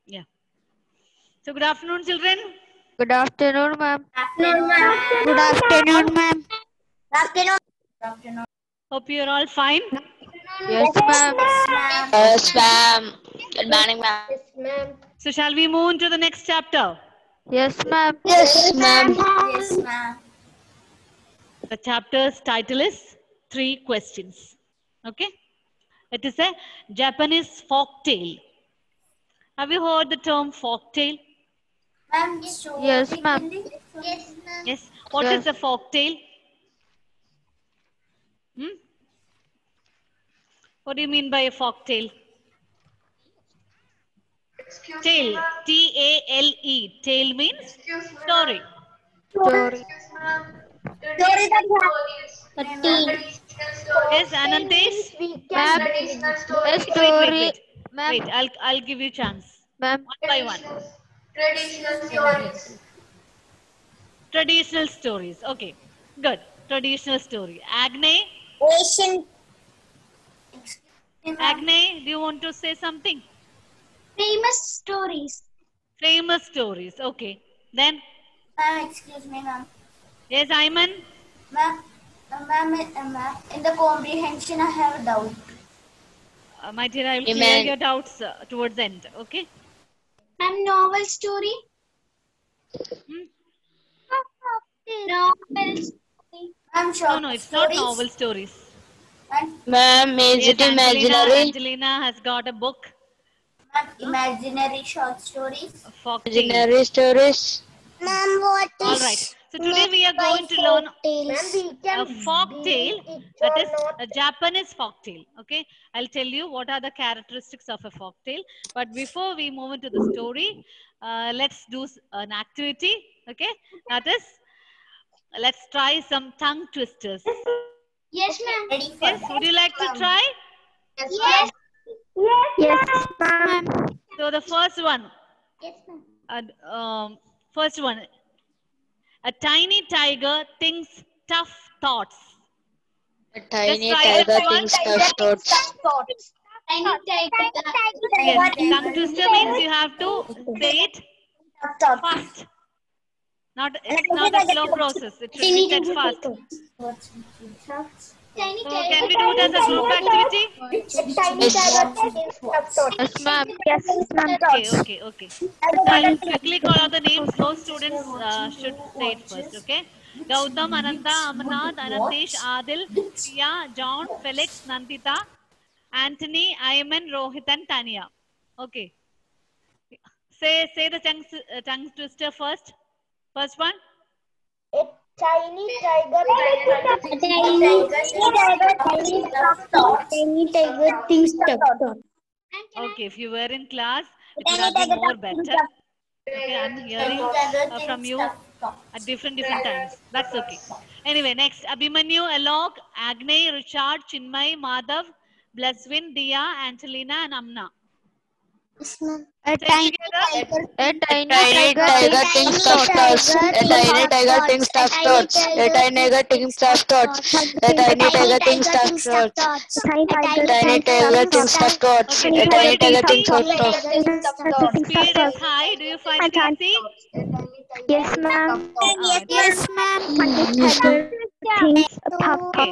Yeah. So good afternoon, children. Good afternoon, ma'am. Good afternoon, ma'am. Good afternoon. Hope you're all fine. Yes, ma'am. Yes, ma'am. Good morning, ma'am. So shall we move into the next chapter? Yes, ma'am. Yes, ma'am. Yes, ma'am. The chapter's title is Three Questions. Okay. It is a Japanese folk tale. Have you heard the term folk tale? Ma'am, Yes, ma'am. Yes, ma'am. Yes. What Yes. is a folk tale? What do you mean by a folk tale? Tale. T-A-L-E. Tale means story. Story. Yes, Anantesh? Ma'am. A Wait, story. Ma'am. Wait, I'll give you chance. Ma'am. One by one. Traditional stories. Okay. Good. Traditional story. Agne? Agne, do you want to say something? Famous stories. Famous stories. Okay. Then? Ma'am, excuse me, ma'am. Yes, Ayman? Ma'am, in the comprehension, I have a doubt. My dear, I will clear Amen. your doubts towards the end. Okay? Ma'am, novel story. Novel story. Ma'am, short No, it's stories. not novel stories. Ma'am, is Yes, it imaginary? Angelina has got a book. Ma'am, imaginary short stories. Folk tale. Imaginary stories? Ma'am, what is? All right. So today we are going to learn a folk tale, that is a Japanese folk tale. Okay, I'll tell you what are the characteristics of a folk tale. But before we move into the story, let's do an activity. Okay, that is, let's try some tongue twisters. Yes, ma'am. Ready for Yes, would you like to try? Yes. Yes, ma'am. So the first one, Yes, ma'am. first one, a tiny tiger thinks tough thoughts. A tiny try tiger this one. thinks tough thoughts. Tiny tiger. Yes, tongue twister means you have to say it fast. It's not a slow process. It should be said fast. Tiny So tiger. can we do it as a group activity? Yes, ma'am. Okay. So I'll quickly call out the names. Those students should say it first. Okay. Gautam, Ananta, Amarnath, Anantesh, Adil, Priya, John, Felix, Nandita, Anthony, Ayman, Rohit, and Tanya. Okay. Say the tongue twister first. First one. Tiny tiger thinks tough. Okay, if you were in class, it would have been more better. Okay, I'm hearing from you at different times. That's okay. Anyway, next, Abhimanyu, Alok, Agnay, Richard, Chinmay, Madhav, Blaswin, Dia, Angelina, and Amna. A Say tiny together. A A tiny tiny tiger thinks tough thoughts. A tiny tiger thinks tough thoughts. A tiny tiger thinks tough thoughts. A tiny tiger thinks tough thoughts. A tiny tiger thinks tough thoughts. Okay, A do you tiny find it tiger easy? thinks tough thoughts. Speed is high. Do you find it easy? Yes, ma'am. Yes, ma'am. Okay.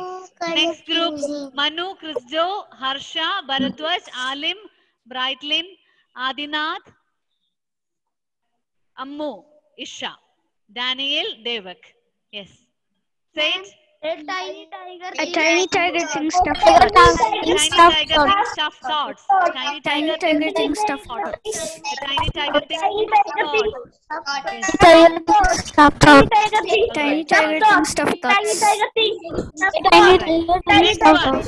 Next group, Manu, Krisjo, Harsha, Bharatwaj, Alim, Brightlin, Adinath, Ammu, Isha, Daniel, Devak. Yes. Say it. A tiny tiger thinks tough A tiny tiger thinks tough thoughts. A tiny tiger thinks tough thoughts. A tiny tiger thinks tough thoughts. Tiny tiger thinks tough thoughts. Next one.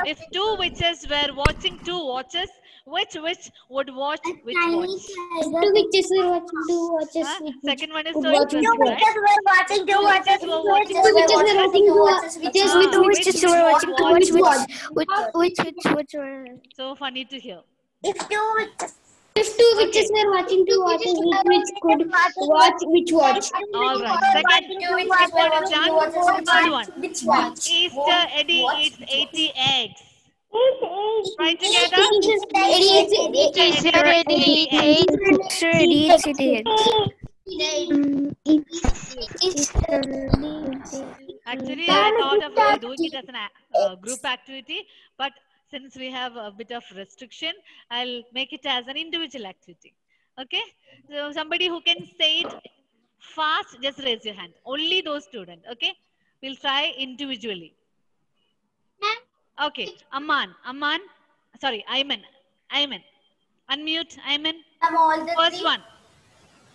If two witches were watching two watches, which witch would watch which watch? Two witches were watching two watches. Huh? Second one is so Watching interesting, right? Two witches were watching two watches. Two witches were watching two watches. Which were? So funny to hear. If two witches were watching two watches, which could watch which watch? All right. Second, before it's done, third one. Easter Eddie eats 80 eggs. Write together. Actually, I thought of doing it as a group activity, but since we have a bit of restriction, I'll make it as an individual activity. Okay? So somebody who can say it fast, just raise your hand. Only those students. Okay? We'll try individually. Okay. Amman. Sorry, Ayman. Unmute, Ayman. First one.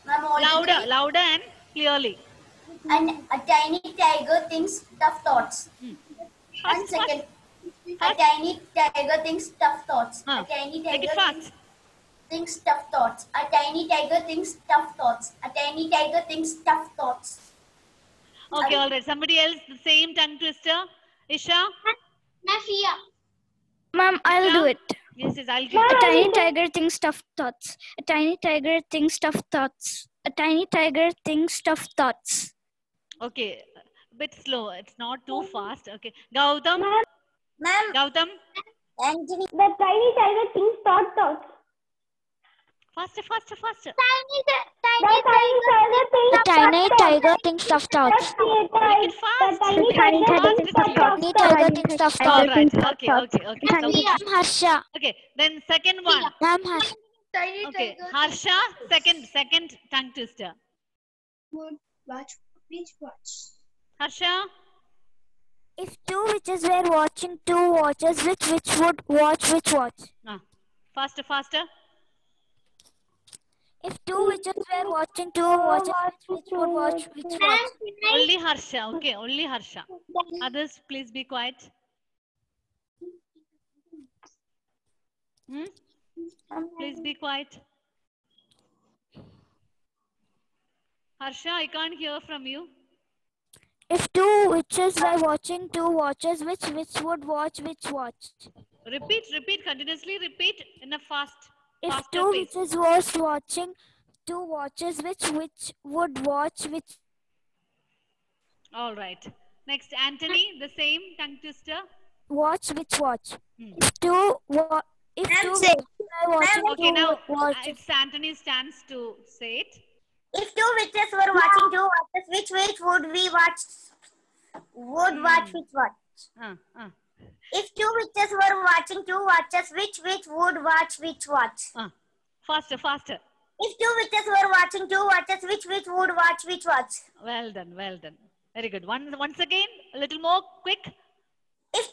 Louder and clearly. And a tiny tiger thinks tough thoughts. And second, a tiny tiger thinks tough thoughts. A tiny tiger thinks tough thoughts. A tiny tiger thinks tough thoughts. A tiny tiger thinks tough thoughts. Okay, all right. Somebody else, the same tongue twister. Isha? Mafia. Ma'am, I'll do it. Yes, I'll do A it. tiny tiger thinks tough thoughts. A tiny tiger thinks tough thoughts. A tiny tiger thinks tough thoughts. Okay, a bit slow. It's not too fast. Okay, Gautam. Ma'am. Gautam. Anthony. The tiny tiger thinks thoughts. Faster. The tiny tiger thinks tough thoughts. Make it fast. The tiny tiger thinks tough thoughts. All right. Okay. Ma'am, Harsha. Okay, then second one. Ma'am, Harsha. Okay, Harsha. Second tongue twister. Watch. Harsha. If two witches were watching two watches, which witch would watch which watch? Faster. If two witches were watching two watches, which witch would watch which watch? Only Harsha. Okay, only Harsha. Others, please be quiet. Please be quiet. Harsha, I can't hear from you. If two witches were watching two watches, which witch would watch which watch? Repeat, continuously repeat in a faster If two pace. witches was watching two watches, which witch would watch which? All right. Next, Anthony, the same tongue twister. Watch which watch? If two witches were watching Okay, two now watches. it's Anthony's chance to say it. If two witches were watching two watches, which witch would we watch? Would watch which watch? If two witches were watching two watches, which witch would watch which watch? Faster. If two witches were watching two watches, which witch would watch which watch? Well done. Very good. Once again, a little more quick. If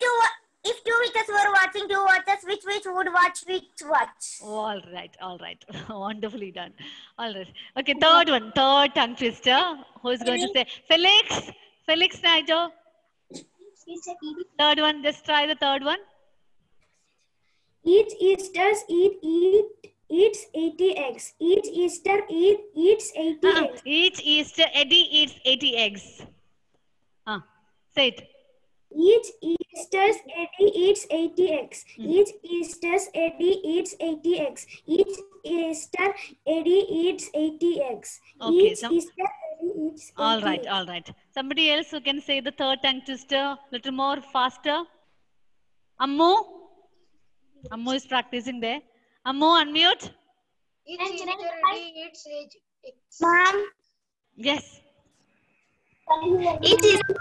two witches were watching two watches, which witch would watch which watch? All right. Wonderfully done. All right. Okay, third tongue twister. Who's going to say? Felix Nigel. Third one, just try the third one. Each Easter eats 80 eggs. Each Easter eats 80 eggs. Each Easter, Eddie eats 80 eggs. Say it. Each Easter's Eddie eats 80 eggs. Each Easter's Eddie eats 80 eggs. Each Easter Eddie eats 80 eggs. Okay, Each Easter Eddie eats 80 all eggs. right. Somebody else who can say the third tongue twister little more faster. Ammu is practicing there. Ammu, unmute. Each Easter Eddie eats 80 eggs. Ma'am. Yes. Each Easter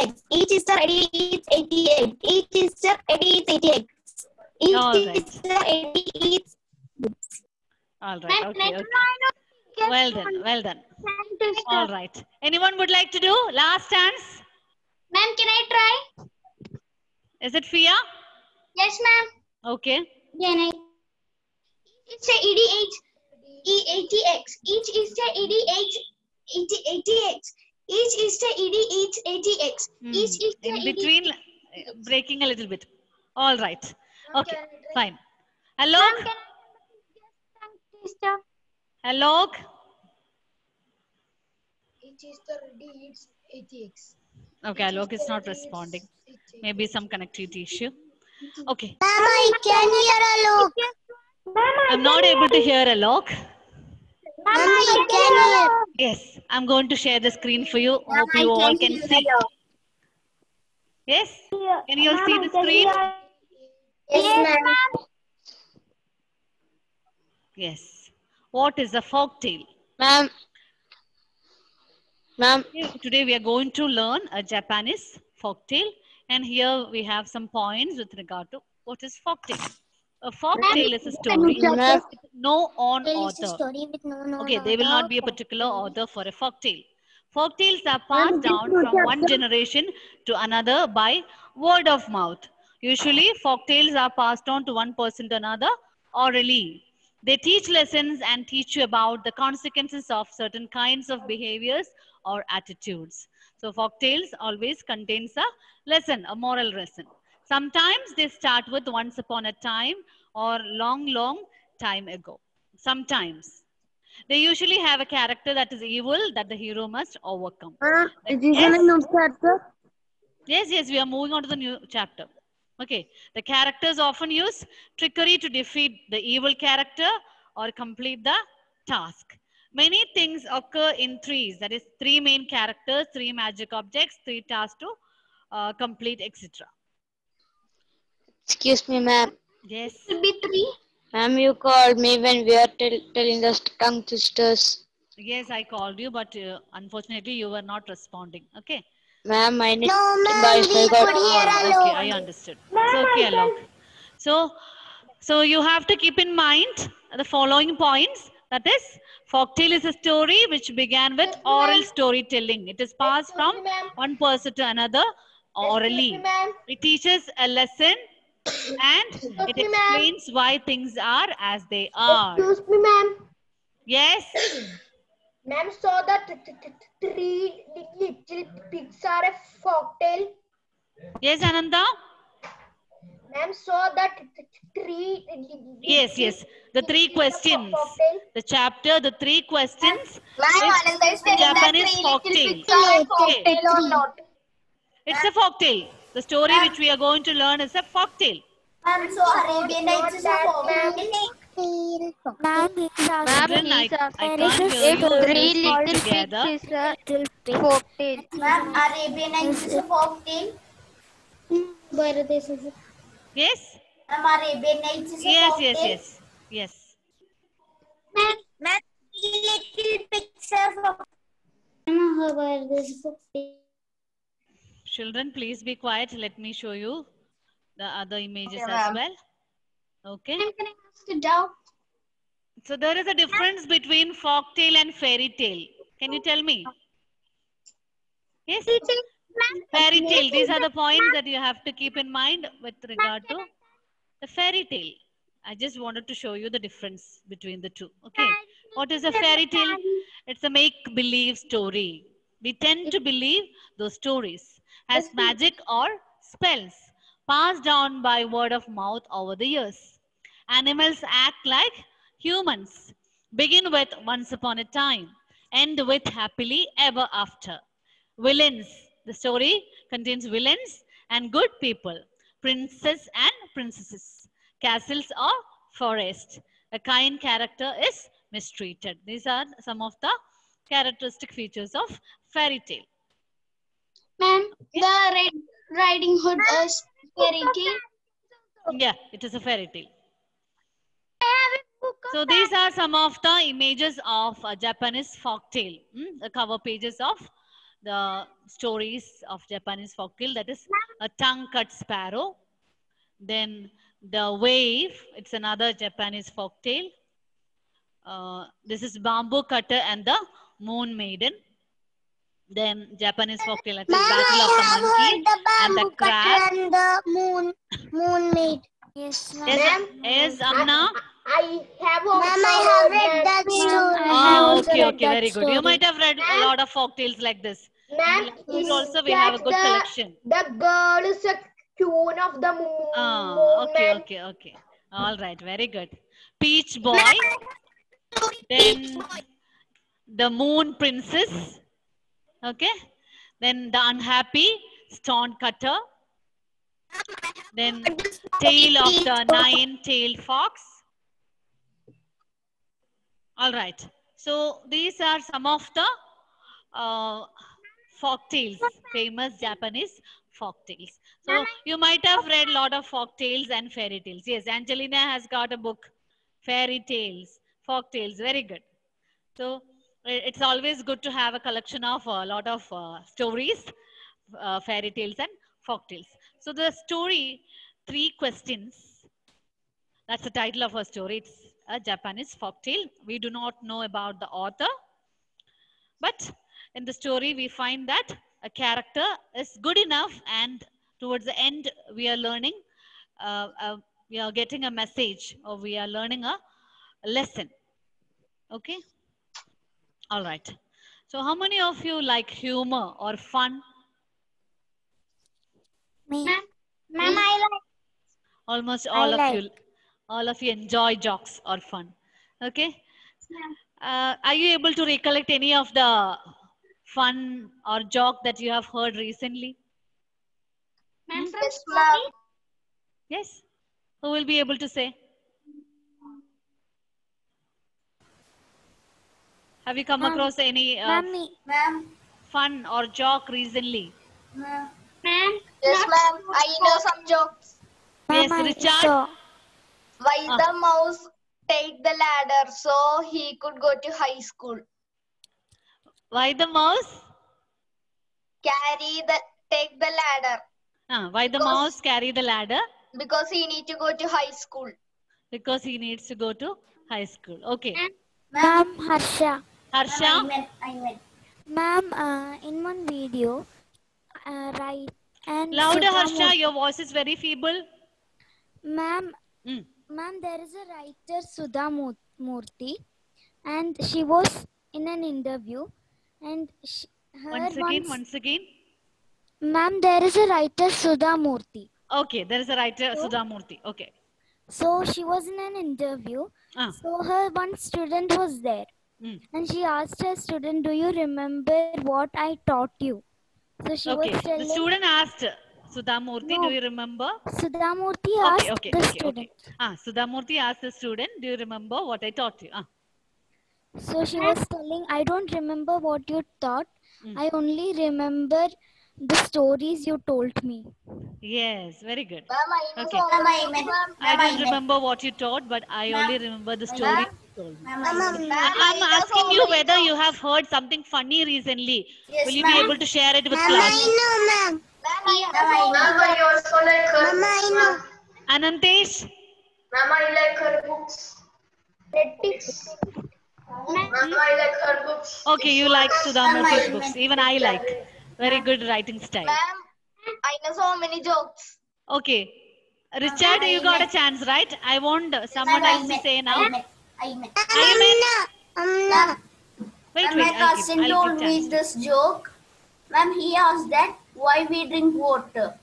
eggs. Each Easter Eddie eats 80 eggs. Each Easter Eddie eats 80 eggs. Each All right. Easter Eddie eats. All right. Okay. Well done. All right. Anyone would like to do last chance? Ma'am, can I try? Is it Fia? Yes, ma'am. Okay. Can I? Each Eddie eats 80 eggs. Each Easter Eddie eats 80 eggs. Each Easter Eddie eats 80 eggs. Each Easter In between, breaking a little bit. All right. Okay. Fine. Alok. Alok. Each Easter Eddie eats 80 eggs. Okay, Alok is not responding. Maybe some connectivity issue. Okay. Ma'am, I can hear Alok. I'm not able to hear Alok. Ma'am, I can hear. Yes, I'm going to share the screen for you. Hope you all can see. Yes? Can you all see the screen? Yes, ma'am. Yes. What is a folk tale? Ma'am. Ma'am. Today we are going to learn a Japanese folk tale, and here we have some points with regard to what is folk tale. A folk tale is a story Ma'am. with no own Tale is a author. story with no Okay, there will not be a author. particular author for a folk tale. Folk tales are passed down from one generation to another by word of mouth. Usually, folk tales are passed on to one person to another orally. They teach lessons and teach you about the consequences of certain kinds of behaviors or attitudes. So, folk tales always contains a lesson, a moral lesson. Sometimes they start with once upon a time or long time ago. Sometimes. They usually have a character that is evil that the hero must overcome. Yes, we are moving on to the new chapter. Okay, the characters often use trickery to defeat the evil character or complete the task. Many things occur in threes, that is, three main characters, three magic objects, three tasks to complete, etc. Excuse me, ma'am. Yes. Should be 3. Ma'am, you called me when we are telling the tongue twisters. Yes, I called you, but unfortunately you were not responding. Okay. Ma'am, I need No, ma'am, my we got. could hear Okay, alone. I understood. It's okay, Alok. So you have to keep in mind the following points. That is, folktale is a story which began with oral storytelling. It is passed from one person to another orally. It teaches a lesson and it explains why things are as they are. Excuse me, ma'am. Yes. Ma'am saw that 3 little pigs are a folktale. Yes, Ananda. Ma'am saw that 3. Yes. The 3 questions. The chapter, the 3 questions. Ma'am, Is Japanese folktale. Okay. or not? It's a folktale. The story which we are going to learn is a folktale. Ma'am, so Arabian Nights is a folktale. Ma'am, he's Ma'am, asking. Children, I he's asking can't hear if you if Three you speak Little together. Pigs is a Little pig. folktale. Ma'am, Arabian Nights is a folktale. Yes? Ma'am, Arabian Nights is a folktale. Yes. Ma'am, 3 little pigs are folktale. Children, please be quiet. Let me show you the other images Okay, as ma'am. well. Okay. Can I ask a doubt? So there is a difference between folktale and fairy tale. Can you tell me? Yes? Fairy tale. These are the points that you have to keep in mind with regard to the fairy tale. I just wanted to show you the difference between the two. Okay. What is a fairy tale? It's a make-believe story. We tend to believe those stories as magic or spells passed down by word of mouth over the years. Animals act like humans. Begin with once upon a time. End with happily ever after. Villains. The story contains villains and good people. Princes and princesses. Castles or forest. A kind character is mistreated. These are some of the characteristic features of fairy tale. Ma'am, the Red Riding Hood is fairy tale. Yeah, it is a fairy tale. So these are some of the images of Japanese folktale. The cover pages of the stories of Japanese folktale. That is a tongue-cut sparrow. Then the wave. It's another Japanese folktale. This is bamboo cutter and the moon maiden. Then Japanese folktale, that is battle of the monkey and the crab. And the moon maid. Yes, Yes, Amna. I have read that story. Okay, very good. You might have read a lot of folk tales like this. Ma'am, In also we have a good collection. The girl is a queen of the moon. Okay. All right, very good. Peach Boy. Then the Moon Princess. Okay. Then the Unhappy Stone Cutter. Then Tale of the Nine-Tailed Fox. All right. So these are some of the folk tales, famous Japanese folk tales. So you might have read a lot of folk tales and fairy tales. Yes, Angelina has got a book, fairy tales, folk tales. Very good. So it's always good to have a collection of a lot of stories, fairy tales and folk tales. So the story, 3 questions. That's the title of our story. It's a Japanese folk tale. We do not know about the author, but in the story we find that a character is good enough, and towards the end we are learning, we are getting a message, or we are learning a lesson. Okay. All right. So how many of you like humor or fun? Me. Ma'am, I like. Almost I like. all of you enjoy jokes or fun. Okay. Are you able to recollect any of the fun or joke that you have heard recently? Ma'am, from Yes, story? ma'am. Yes. Who will be able to say? Have you come across any Mommy. Ma'am. fun or joke recently? Ma'am. Ma'am. Yes, ma'am. I know some jokes. Yes, Ma'am, I Richard. saw. Why the mouse take the ladder so he could go to high school? Why the mouse? Take the ladder Why the mouse carry the ladder? because he need to go to high school. Because he needs to go to high school. Okay. Ma'am, Harsha. Harsha? I meant. Ma'am, in one video, right, and Louder, Sudha Harsha. Your voice is very feeble. Ma'am, Mm. ma'am, there is a writer, Sudha Murthy, and she was in an interview, and Once again. Ma'am, there is a writer, Sudha Murthy. Okay, there is a writer, Sudha Murthy. Okay. So she was in an interview. Ah. So her one student was there, Mm. and she asked her student, "Do you remember what I taught you?" So she Okay. was The telling. student asked Sudha Murthy, No. do you remember? Sudha Murthy asked Okay. the student. Sudha Murthy asked the student, do you remember what I taught you? So she was telling, "I don't remember what you taught. Mm. I only remember the stories you told me." Yes, very good. Ma'am, I know Okay. so many Ma'am, jokes, I don't remember what you taught, but I only remember the story you told me. I'm asking you whether you have heard something funny recently. Yes, Will you be ma'am. able to share it with class? know, ma'am. I also like her Mama, I know. Anantesh? Ma'am, I like her books. Ma'am, I like her books. Okay, you like Sudha Murthy's books. Even I like. Very good writing style. Ma'am, I know so many jokes. Okay. Richard, you got a chance, right? I want someone else to say now. I meant. Ayman? Wait, My I'll cousin give told me chance. this joke. Ma'am, he asked that why we drink water.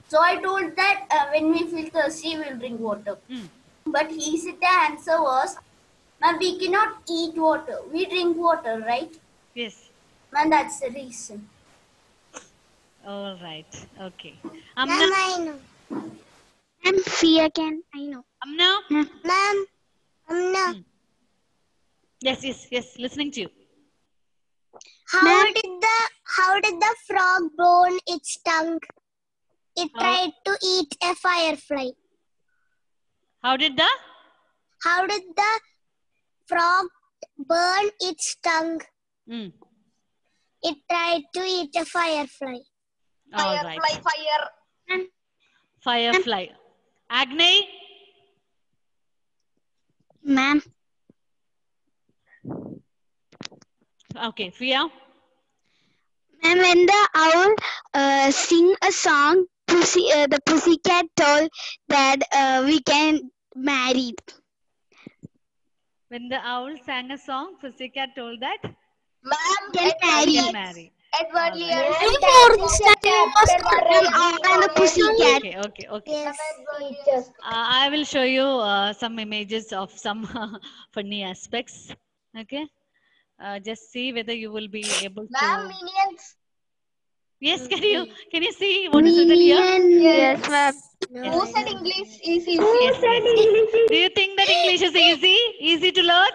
So I told that when we feel thirsty, we'll drink water. Mm. But he said the answer was, ma'am, we cannot eat water. We drink water, right? Yes. Ma'am, that's the reason. All right. Okay. Ma'am, Amna? I know. Ma'am, see again. I know. Amna? Ma'am, no. Yes. Listening to you. How did the frog burn its tongue? It tried to eat a firefly. How did How did the frog burn its tongue? the? It tried to eat a firefly. All right. Fire. Firefly. Agnay? Ma'am. Okay. Fia? Ma'am, when the owl sing a song, the pussycat told that we can marry. When the owl sang a song, Pussycat told that Ma'am, Can we marry. can marry. Edward Lear. And the pussycat. Okay. Yes. I will show you some images of some funny aspects. Okay. Just see whether you will be able Ma'am, to. minions. Yes, can you see what is written here? Yes, ma'am. Who said English is easy? Yes. Do you think that English is easy? Easy to learn?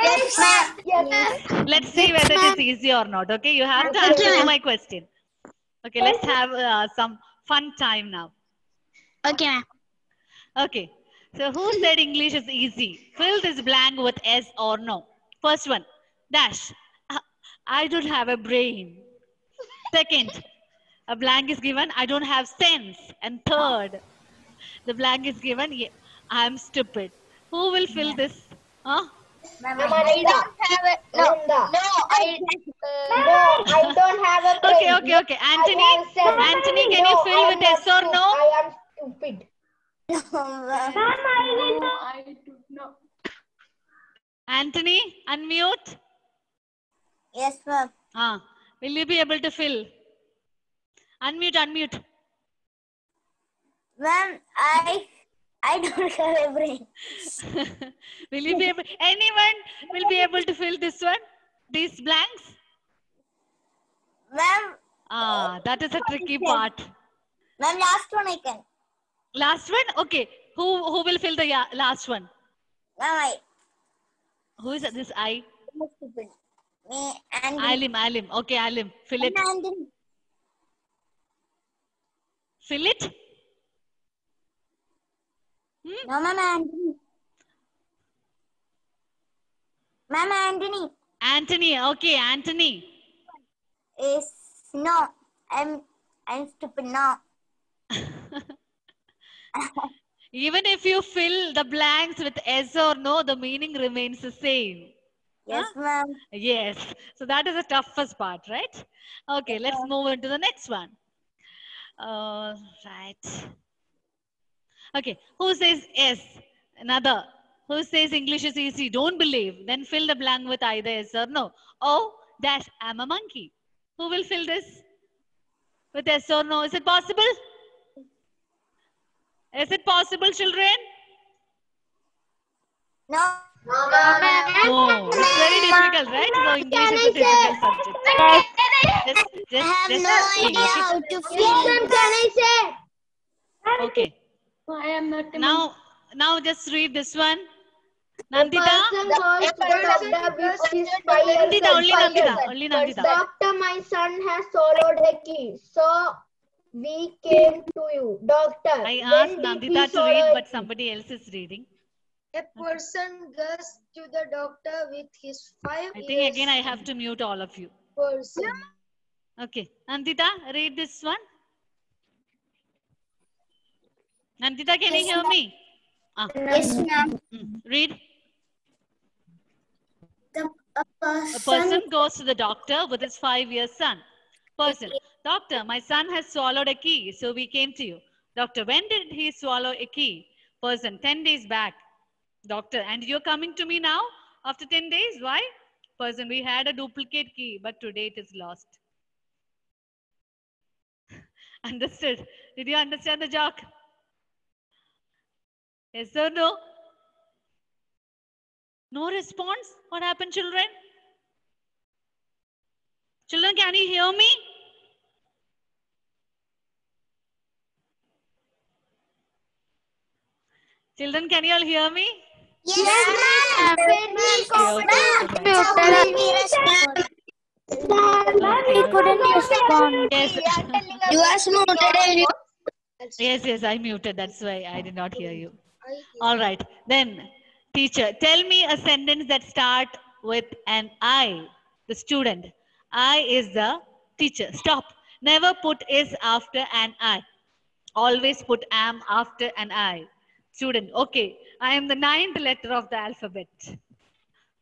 Yes, ma'am. Yes. Let's see whether it is easy or not. Okay, you have to answer to my question. Okay, let's have some fun time now. Okay, ma'am. Okay. So who said English is easy? Fill this blank with yes or no. First one, dash. I don't have a brain. Second, a blank is given, I don't have sense. And third, the blank is given, yeah, I'm stupid. Who will fill this? Huh? Ma'am, I don't have a I don't have a brain. Okay. Anthony, I have sense. Anthony, can you fill I with am yes not or no? I am stupid. Anthony, unmute. yes, ma'am. Will you be able to fill? Unmute. Ma'am, I don't have a brain. Will you be able? Anyone will be able to fill this one? These blanks? Ma'am, That is a tricky part. ma'am, last one I can. Last one? Okay. Who will fill the last one? Ma'am, Who is this I? I'm stupid. Me and Alim. Okay, Alim. Fill it. Fill it. No, ma'am, Anthony. Ma'am, Anthony Anthony. Okay, Anthony. is no. I'm stupid. No. Even if you fill the blanks with yes or no, the meaning remains the same. Yes, ma'am. Yes. So that is the toughest part, right? Okay, let's move on to the next one. Right. Okay, who says yes? Another. Who says English is easy? Don't believe. Then fill the blank with either yes or no. Oh, dash, I'm a monkey. Who will fill this? With yes or no? Is it possible? Is it possible, children? No. No. It's very difficult, right? So English is a difficult subject. Just think, okay? how to fill. Can I say? Okay. I am not a Now just read this one. Nandita. person goes to the doctor with his 5 years Nandita, old. only Nandita. Only Nandita. Doctor, my son has swallowed a key. So we came to you. Doctor, I when asked did he Nandita to swallow read, a but key? somebody else is reading. A person goes to the doctor with his 5 I think again I have to mute all of you. person. Okay. Nandita, read this one. Nandita, can you hear me? Yes, ma'am. Read. A A person goes to the doctor with his 5-year son. Person. Doctor, my son has swallowed a key, so we came to you. Doctor, when did he swallow a key? Person, 10 days back. Doctor, and you're coming to me now after 10 days? Why? Person, we had a duplicate key, but today it is lost. Understood? Did you understand the joke? Yes or no? No response? What happened, children? Children, can you hear me? Children, can you all hear me? Yes, ma'am. We couldn't respond. Yes. You are muted. Yes, I muted. That's why I did not hear you. All right. Then, teacher, tell me a sentence that start with an I. The student. I is the teacher. Stop. Never put is after an I. Always put am after an I. Student. Okay. I am the 9th letter of the alphabet.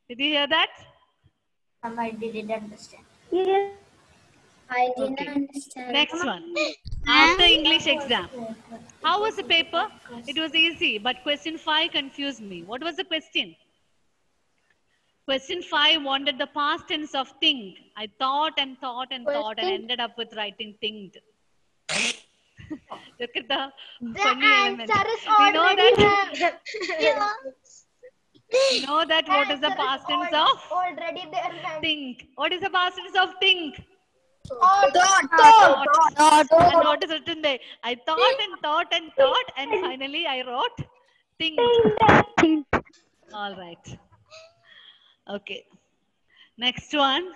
Did you hear that? I didn't understand. I didn't Okay. understand. Next one. After English exam. How was the paper? It was easy, but question 5 confused me. What was the question? Question 5 wanted the past tense of think. I thought and ended up with writing thinked. Look at the funny element. You know that? You know that what is the past tense of Already there, ma'am. think? What is the past tense of think? Thought. And what is written there? I thought, and finally I wrote think. All right. Okay. Next one.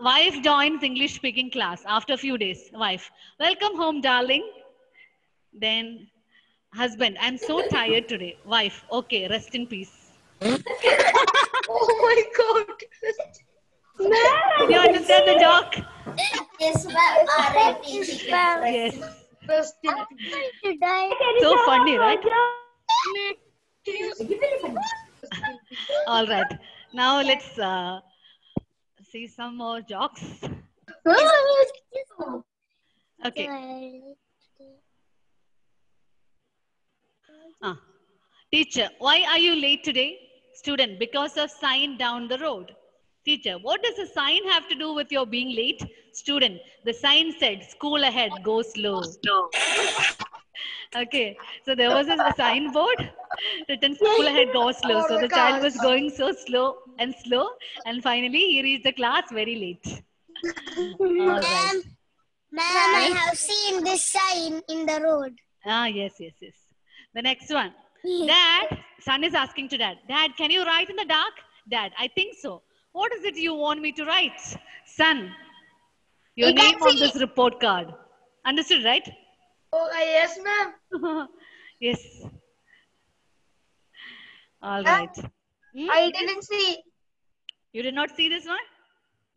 Wife joins English speaking class after a few days. Wife, welcome home, darling. Then husband, I'm so tired today. Wife, okay, rest in peace. Oh my God. Did you understand the joke? Yes, ma'am. R-I-T. Yes. Rest in So funny, right? All right. Now let's see some more jokes. Okay. Teacher, why are you late today? Student, because of sign down the road. Teacher, what does the sign have to do with your being late? Student, the sign said, school ahead, go slow. Okay, so there was a signboard written school ahead, go slow. So the child was going so slow, and finally he reached the class very late. All right. Ma'am, I have seen this sign in the road. Yes. The next one. Dad, son is asking to dad. Dad, can you write in the dark? Dad, I think so. What is it you want me to write? Son, your name on this report card. Understood, right? Oh, yes, ma'am. Yes. All right. I didn't see. You did not see this one?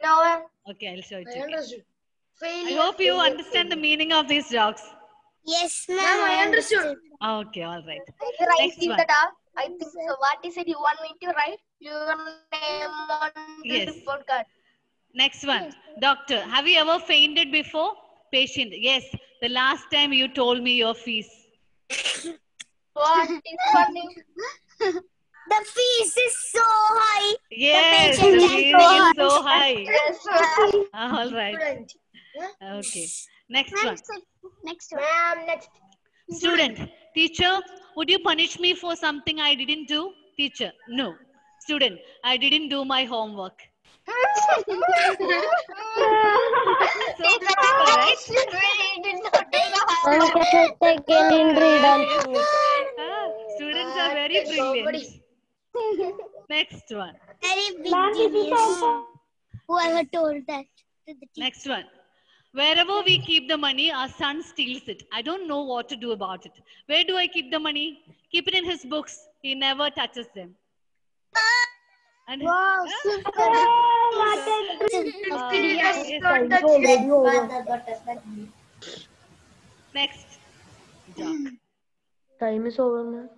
No, ma'am. Okay, I'll show it I to you. understood. I hope you understand the meaning of these jokes. Yes, ma'am. Ma'am, I understood. Okay, all right. Write Next in one. the dark. I think so. What is it you want me to write? Your name on the Yes. report card. Next one. Doctor, have you ever fainted before? Patient, yes. The last time you told me your fees. What is funny? The fees is so high. Yes, the patient is fees so is so high. Yes, ma'am. All right. Student. Okay. Next one. Next one. Ma'am, next. Student, teacher, would you punish me for something I didn't do? Teacher, no. Student, I didn't do my homework. So simple, right? Students are very brilliant. Next one. Very big genius. Whoever told that to the teacher. Next one. Wherever we keep the money, our son steals it. I don't know what to do about it. Where do I keep the money? Keep it in his books. He never touches them. And Wow, next joke. Time is over, ma'am.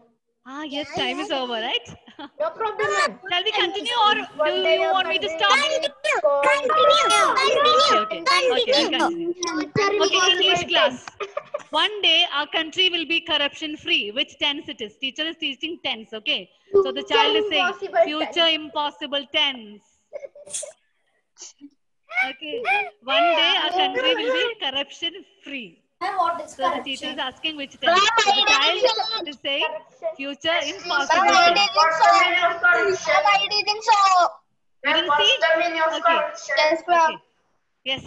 Yes, time is over, right? No problem, ma'am. Shall we continue or do you want me to stop? Okay, I'll continue. Okay, English class. One day our country will be corruption free. Which tense it is? Teacher is teaching tense, okay? So the child is saying future impossible tense. Okay. One day our country will be corruption free. What is So the teacher is asking which tense. So the child is saying future impossible I tense. didn't saw. You didn't see? the meaning of Okay. corruption? Yes, ma'am. Okay. Yes.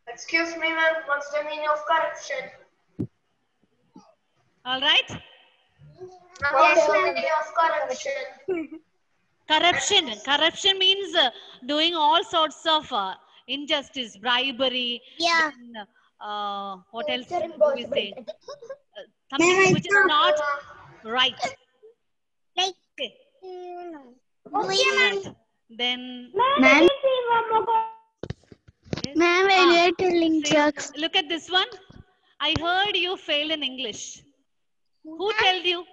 Excuse me, ma'am. What's the meaning of corruption? All right. What's the meaning of corruption? Corruption means doing all sorts of injustice, bribery. Yeah. Then, what else do we say? Something which is not right. Like, Okay. Right. Then Ma'am, yes. ma'am, when you are telling See, jokes, look at this one. I heard you failed in English. Who told you?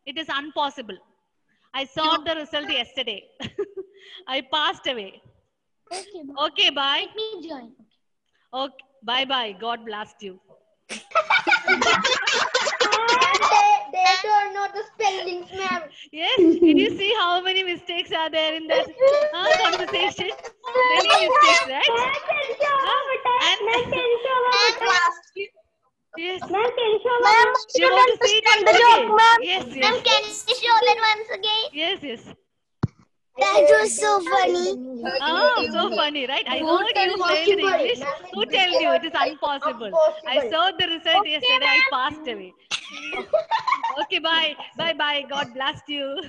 It is impossible. I saw the result yesterday. I passed away. Okay, bye. let me join. Okay, bye bye. God bless you. They don't know the spellings, ma'am. Yes, did you see how many mistakes are there in that conversation? Many mistakes, right? And yes, you want to see it once again? Yes, yes, Can you show that once again? yes, yes. That was so funny. So funny, right? I heard you failed in English. Who told you it is impossible? I saw the result yesterday. I passed away. Okay, bye. Bye bye. God bless you.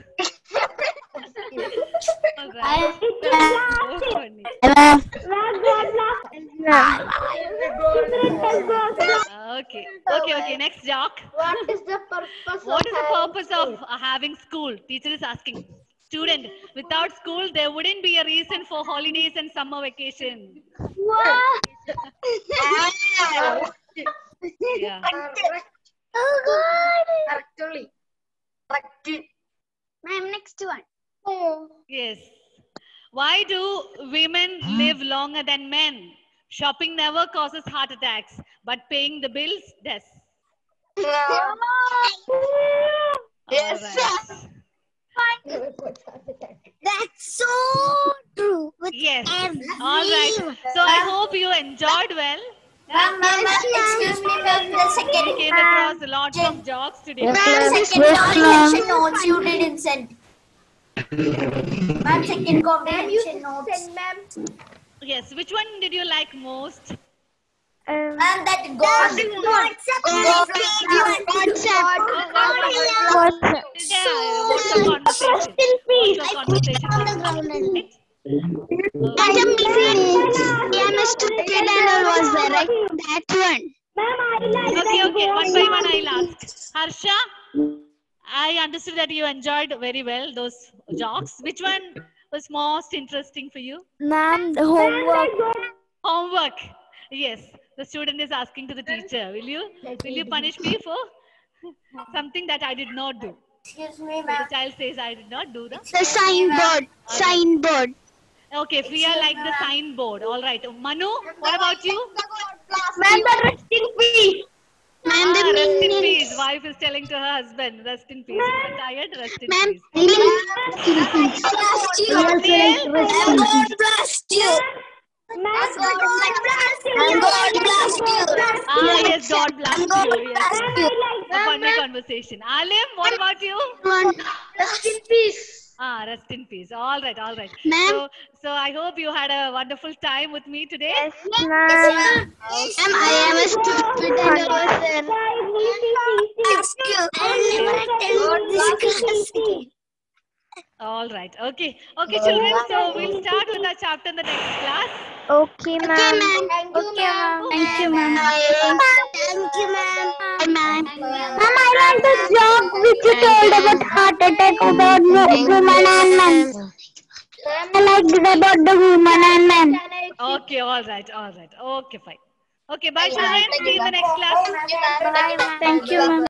All right. So funny. next jock. What is the purpose What is the having purpose school? of having school? Teacher is asking. Student, without school, there wouldn't be a reason for holidays and summer vacation. Yeah. Actually. Ma'am, next one. Yes. Why do women live longer than men? Shopping never causes heart attacks, but paying the bills does. Yes, Alright. that's so true. With Yes. every All right. So I hope you enjoyed well. Ma'am, excuse me, ma'am. The We second, came across lots of jokes today. ma'am, second comprehension notes you didn't send. Ma'am, second comprehension notes. Ma'am. Yes. Which one did you like most? Ma'am, that God. Yeah. What's the conversation? What's the conversation? Right? Mr. Kidana was there, right? That one. Okay. One by one, I'll ask. Harsha, I understood that you enjoyed very well those jokes. Which one was most interesting for you? Ma'am, the homework. Homework. Yes. The student is asking to the teacher. Will you punish me for something that I did not do? Excuse me, The ma'am. child says I did not do the. The signboard. Okay, Priya like the signboard. All right. Manu, what about you? Ma'am, the resting peace. Ma'am, the Rest in meaning. peace. Wife is telling to her husband, rest in peace. You are tired, rest in Ma'am, peace. meaning. Gabriel? bless you. God bless you. Yes, God bless you. Yes. A funny conversation. Alim, what about you? Rest in peace. Rest in peace. All right, all right. Ma'am. So I hope you had a wonderful time with me today. Ma'am, I am a stupid person. All right. Okay, children. So we'll start with our chapter in the next class. Okay, ma'am. Thank you, ma'am. Thank you, ma'am. Thank you, ma'am. Ma'am, I want the joke which you told about heart attack about woman and man. I like about the woman and man. Okay, all right. Okay, fine. Okay, bye, children. See you in the next class. Thank you, ma'am.